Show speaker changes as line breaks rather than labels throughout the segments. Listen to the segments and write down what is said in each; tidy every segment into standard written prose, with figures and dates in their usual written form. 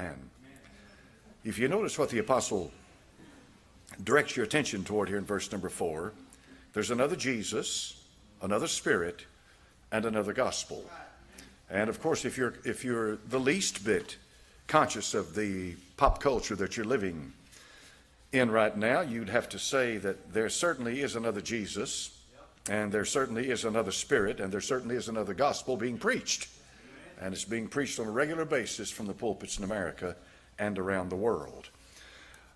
Amen. If you notice what the apostle directs your attention toward here in verse number 4, there's another Jesus, another Spirit, and another gospel. And of course, if you're the least bit conscious of the pop culture that you're living in right now, you'd have to say that there certainly is another Jesus, and there certainly is another Spirit, and there certainly is another gospel being preached. And it's being preached on a regular basis from the pulpits in America and around the world.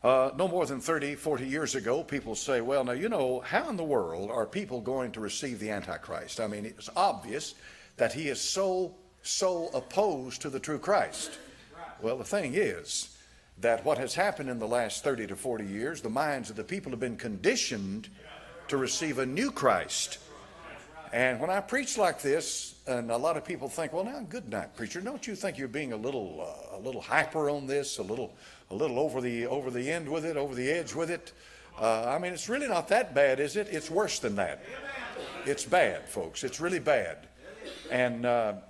No more than 30, 40 years ago, people say, well, now, you know, how in the world are people going to receive the Antichrist? I mean, it's obvious that he is so opposed to the true Christ. Well, the thing is that what has happened in the last 30 to 40 years, the minds of the people have been conditioned to receive a new Christ. And when I preach like this, and a lot of people think, well, now, good night, preacher. Don't you think you're being a little hyper on this, a little over the end with it, over the edge with it? I mean, it's really not that bad, is it? It's worse than that. It's bad, folks. It's really bad. And what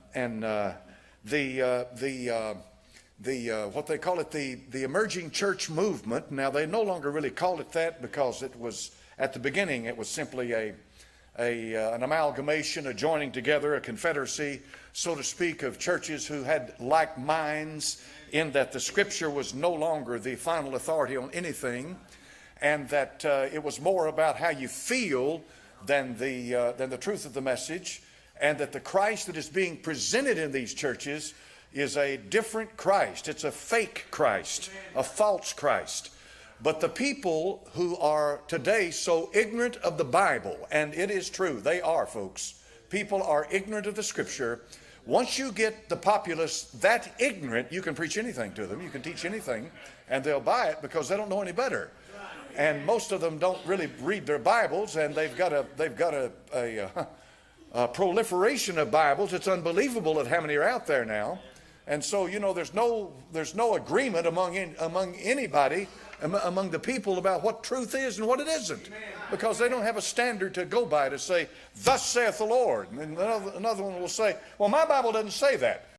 they call it, the emerging church movement. Now, they no longer really call it that because it was at the beginning it was simply an amalgamation, a joining together, a confederacy, so to speak, of churches who had like minds, in that the Scripture was no longer the final authority on anything, and that it was more about how you feel than the truth of the message, and that the Christ that is being presented in these churches is a different Christ. It's a fake Christ, a false Christ. But the people who are today so ignorant of the Bible, and it is true, they are, folks. People are ignorant of the Scripture. Once you get the populace that ignorant, you can preach anything to them. You can teach anything, and they'll buy it because they don't know any better. And most of them don't really read their Bibles, and they've got a proliferation of Bibles. It's unbelievable at how many are out there now. And so, you know, there's no agreement among anybody, among the people, about what truth is and what it isn't, because they don't have a standard to go by to say, thus saith the Lord. And another one will say, well, my Bible doesn't say that.